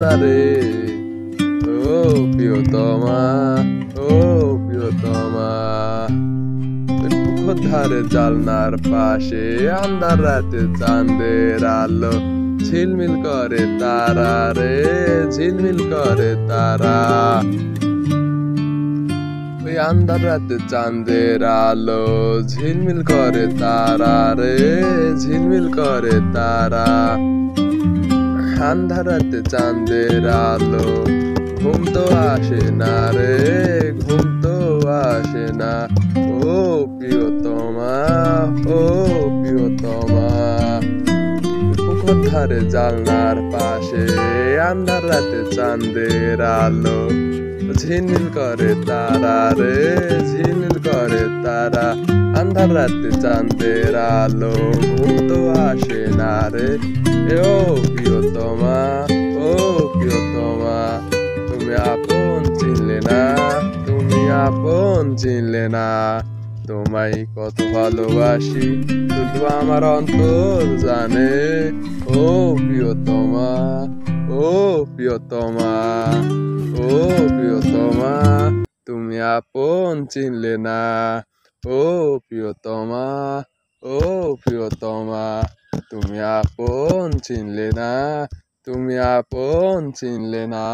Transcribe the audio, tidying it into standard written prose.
রে ও প্রিয়তমা, ও প্রিয়তমা, ওই পুকুর ধারে জালনার পাশে আন্ধার রাতে চাঁদের আলো ঝিলমিল করে তারা রে, ঝিলমিল করে তারা। ওই আন্ধার রাতে চাঁদের আলো ঝিলমিল করে তারা রে, ঝিলমিল করে তারা। আন্ধার রাতে চাঁদের আলো ঘুম তো আসে না রে, ঘুম তো আসে না। ও প্রিয়তমা, ও প্রিয়তমা, পুকুর ধারে জালনার পাশে আন্ধার রাতে চাঁদের আলো ঝিলমিল করে তারা রে, ঝিলমিল করে তারা। আন্ধার রাতে চাঁদের আলো ঘুম তো আসে না রে। ও প্রিয়তমা, ও প্রিয়তমা, তুমি আপন চিনলে না, তুমি আপন চিনলে না। তোমায় কত ভালোবাসি শুধু আমার অন্তর জানে। ও প্রিয়তমা, ও প্রিয়তমা, ও প্রিয়তমা, তুমি আপন চিনলে না। ও প্রিয়তমা, ও প্রিয়তমা, তুমি আপন চিনলে না, তুমি আপন চিনলে না।